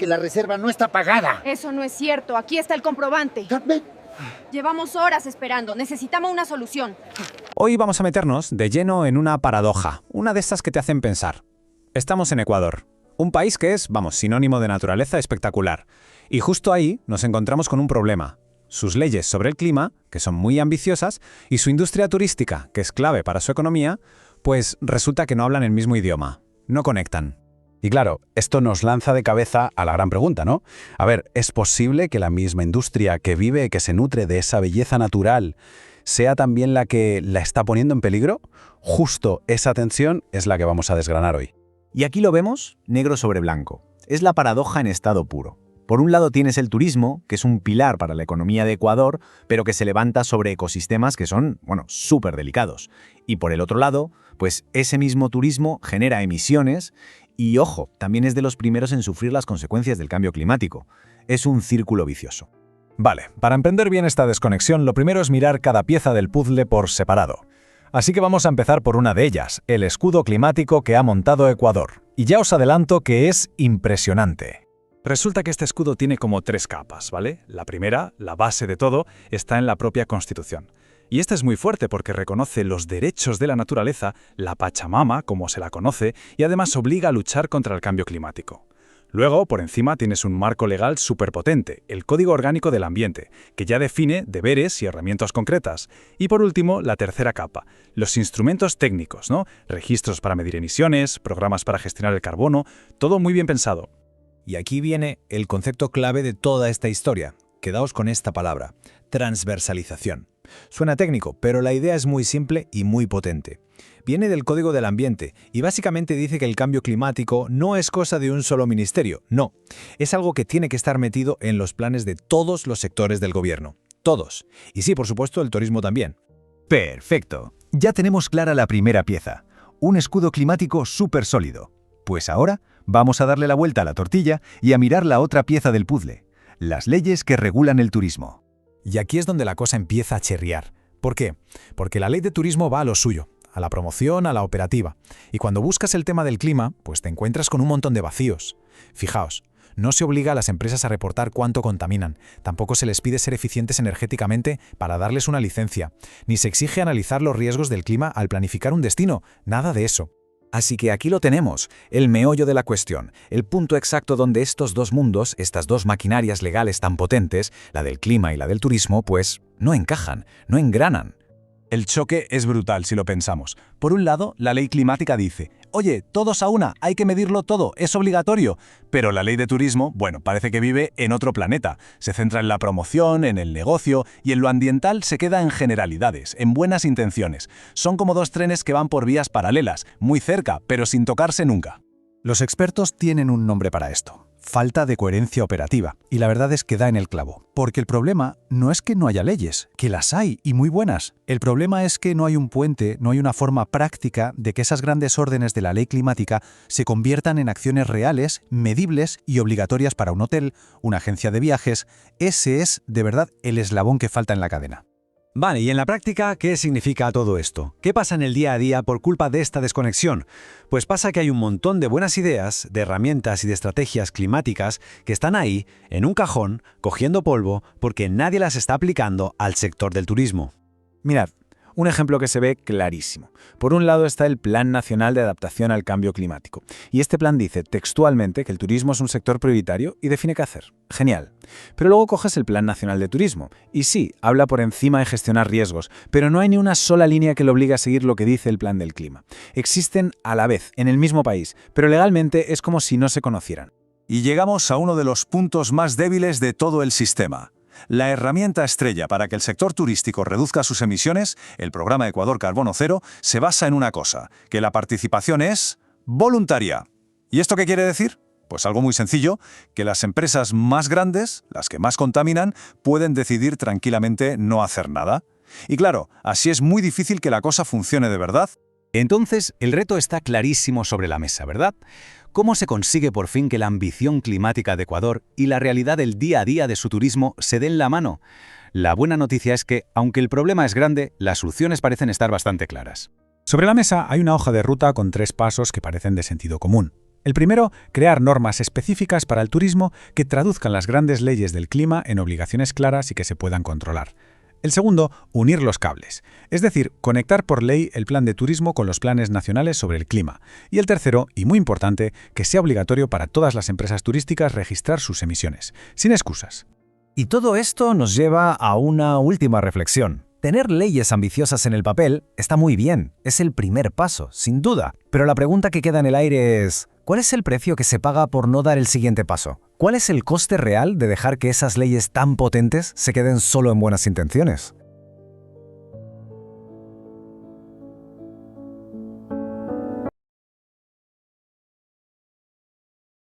la reserva no está pagada. Eso no es cierto. Aquí está el comprobante. Ven. Llevamos horas esperando. Necesitamos una solución. Hoy vamos a meternos de lleno en una paradoja, una de estas que te hacen pensar. Estamos en Ecuador, un país que es, sinónimo de naturaleza espectacular. Y justo ahí nos encontramos con un problema. Sus leyes sobre el clima, que son muy ambiciosas, y su industria turística, que es clave para su economía, pues resulta que no hablan el mismo idioma. No conectan. Y claro, esto nos lanza de cabeza a la gran pregunta, ¿no? A ver, ¿es posible que la misma industria que vive, que se nutre de esa belleza natural, sea también la que la está poniendo en peligro? Justo esa tensión es la que vamos a desgranar hoy. Y aquí lo vemos negro sobre blanco. Es la paradoja en estado puro. Por un lado tienes el turismo, que es un pilar para la economía de Ecuador, pero que se levanta sobre ecosistemas que son, súper delicados. Y por el otro lado, pues ese mismo turismo genera emisiones y, ojo, también es de los primeros en sufrir las consecuencias del cambio climático. Es un círculo vicioso. Vale, para entender bien esta desconexión, lo primero es mirar cada pieza del puzzle por separado. Así que vamos a empezar por una de ellas, el escudo climático que ha montado Ecuador. Y ya os adelanto que es impresionante. Resulta que este escudo tiene como 3 capas, ¿vale? La primera, la base de todo, está en la propia Constitución. Y esta es muy fuerte porque reconoce los derechos de la naturaleza, la Pachamama, como se la conoce, y además obliga a luchar contra el cambio climático. Luego, por encima, tienes un marco legal superpotente, el Código Orgánico del Ambiente, que ya define deberes y herramientas concretas. Y por último, la tercera capa, los instrumentos técnicos, ¿no? Registros para medir emisiones, programas para gestionar el carbono, todo muy bien pensado. Y aquí viene el concepto clave de toda esta historia. Quedaos con esta palabra, transversalización. Suena técnico, pero la idea es muy simple y muy potente. Viene del Código del Ambiente y básicamente dice que el cambio climático no es cosa de un solo ministerio, no. Es algo que tiene que estar metido en los planes de todos los sectores del gobierno. Todos. Y sí, por supuesto, el turismo también. Perfecto. Ya tenemos clara la primera pieza. Un escudo climático súper sólido. Pues ahora vamos a darle la vuelta a la tortilla y a mirar la otra pieza del puzzle. Las leyes que regulan el turismo. Y aquí es donde la cosa empieza a chirriar. ¿Por qué? Porque la ley de turismo va a lo suyo, a la promoción, a la operativa. Y cuando buscas el tema del clima, pues te encuentras con un montón de vacíos. Fijaos, no se obliga a las empresas a reportar cuánto contaminan, tampoco se les pide ser eficientes energéticamente para darles una licencia, ni se exige analizar los riesgos del clima al planificar un destino, nada de eso. Así que aquí lo tenemos, el meollo de la cuestión, el punto exacto donde estos dos mundos, estas dos maquinarias legales tan potentes, la del clima y la del turismo, pues no encajan, no engranan. El choque es brutal si lo pensamos. Por un lado, la ley climática dice, oye, todos a una, hay que medirlo todo, es obligatorio. Pero la ley de turismo, parece que vive en otro planeta. Se centra en la promoción, en el negocio, y en lo ambiental se queda en generalidades, en buenas intenciones. Son como dos trenes que van por vías paralelas, muy cerca, pero sin tocarse nunca. Los expertos tienen un nombre para esto. Falta de coherencia operativa. Y la verdad es que da en el clavo. Porque el problema no es que no haya leyes, que las hay y muy buenas. El problema es que no hay un puente, no hay una forma práctica de que esas grandes órdenes de la ley climática se conviertan en acciones reales, medibles y obligatorias para un hotel, una agencia de viajes. Ese es, de verdad, el eslabón que falta en la cadena. Vale, y en la práctica, ¿qué significa todo esto? ¿Qué pasa en el día a día por culpa de esta desconexión? Pues pasa que hay un montón de buenas ideas, de herramientas y de estrategias climáticas que están ahí, en un cajón, cogiendo polvo, porque nadie las está aplicando al sector del turismo. Mirad, un ejemplo que se ve clarísimo. Por un lado está el Plan Nacional de Adaptación al Cambio Climático. Y este plan dice textualmente que el turismo es un sector prioritario y define qué hacer. Genial. Pero luego coges el Plan Nacional de Turismo. Y sí, habla por encima de gestionar riesgos, pero no hay ni una sola línea que lo obligue a seguir lo que dice el Plan del Clima. Existen a la vez, en el mismo país, pero legalmente es como si no se conocieran. Y llegamos a uno de los puntos más débiles de todo el sistema. La herramienta estrella para que el sector turístico reduzca sus emisiones, el programa Ecuador Carbono Cero, se basa en una cosa, que la participación es voluntaria. ¿Y esto qué quiere decir? Pues algo muy sencillo, que las empresas más grandes, las que más contaminan, pueden decidir tranquilamente no hacer nada. Y claro, así es muy difícil que la cosa funcione de verdad. Entonces, el reto está clarísimo sobre la mesa, ¿verdad? ¿Cómo se consigue por fin que la ambición climática de Ecuador y la realidad del día a día de su turismo se den la mano? La buena noticia es que, aunque el problema es grande, las soluciones parecen estar bastante claras. Sobre la mesa hay una hoja de ruta con 3 pasos que parecen de sentido común. El primero, crear normas específicas para el turismo que traduzcan las grandes leyes del clima en obligaciones claras y que se puedan controlar. El segundo, unir los cables, es decir, conectar por ley el plan de turismo con los planes nacionales sobre el clima. Y el tercero, y muy importante, que sea obligatorio para todas las empresas turísticas registrar sus emisiones, sin excusas. Y todo esto nos lleva a una última reflexión. Tener leyes ambiciosas en el papel está muy bien, es el primer paso, sin duda. Pero la pregunta que queda en el aire es, ¿cuál es el precio que se paga por no dar el siguiente paso? ¿Cuál es el coste real de dejar que esas leyes tan potentes se queden solo en buenas intenciones?